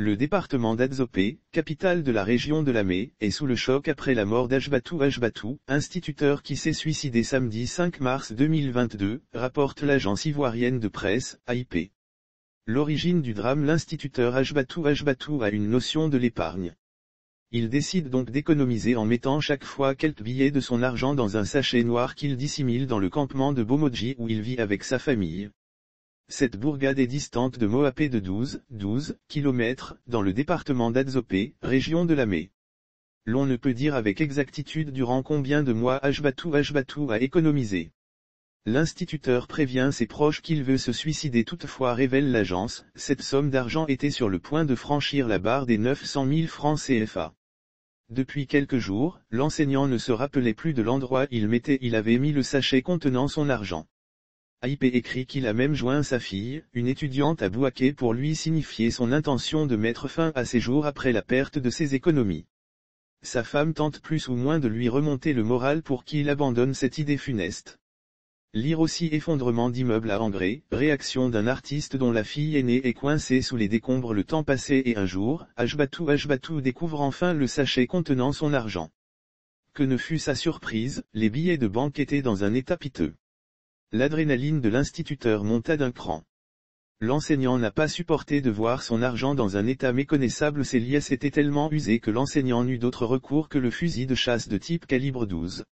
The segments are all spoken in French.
Le département d'Adzopé, capitale de la région de Lamé, est sous le choc après la mort d'Ajbatou Ajbatou, instituteur qui s'est suicidé samedi 5 mars 2022, rapporte l'agence ivoirienne de presse, AIP. L'origine du drame. L'instituteur Ajbatou Ajbatou a une notion de l'épargne. Il décide donc d'économiser en mettant chaque fois quelques billets de son argent dans un sachet noir qu'il dissimule dans le campement de Bomodji où il vit avec sa famille. Cette bourgade est distante de Moapé de 12 km, dans le département d'Adzopé, région de Lamé. L'on ne peut dire avec exactitude durant combien de mois Ajbatou Ajbatou a économisé. L'instituteur prévient ses proches qu'il veut se suicider. Toutefois, révèle l'agence, cette somme d'argent était sur le point de franchir la barre des 900 000 francs CFA. Depuis quelques jours, l'enseignant ne se rappelait plus de l'endroit où il avait mis le sachet contenant son argent. AIP écrit qu'il a même joint sa fille, une étudiante à Bouaké, pour lui signifier son intention de mettre fin à ses jours après la perte de ses économies. Sa femme tente plus ou moins de lui remonter le moral pour qu'il abandonne cette idée funeste. Lire aussi effondrement d'immeuble à Angré, réaction d'un artiste dont la fille aînée est coincée sous les décombres le temps passé et un jour, Ajbatou Ajbatou découvre enfin le sachet contenant son argent. Que ne fut sa surprise, les billets de banque étaient dans un état piteux. L'adrénaline de l'instituteur monta d'un cran. L'enseignant n'a pas supporté de voir son argent dans un état méconnaissable. Ses liasses étaient tellement usées que l'enseignant n'eut d'autre recours que le fusil de chasse de type calibre 12.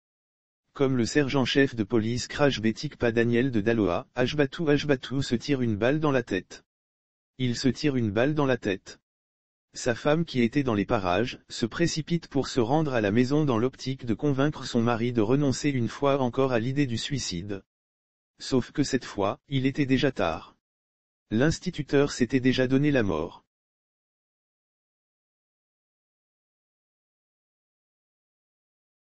Comme le sergent-chef de police Krajbetikpa Daniel de Daloa, Ajbatou Ajbatou se tire une balle dans la tête. Il se tire une balle dans la tête. Sa femme, qui était dans les parages, se précipite pour se rendre à la maison dans l'optique de convaincre son mari de renoncer une fois encore à l'idée du suicide. Sauf que cette fois, il était déjà tard. L'instituteur s'était déjà donné la mort.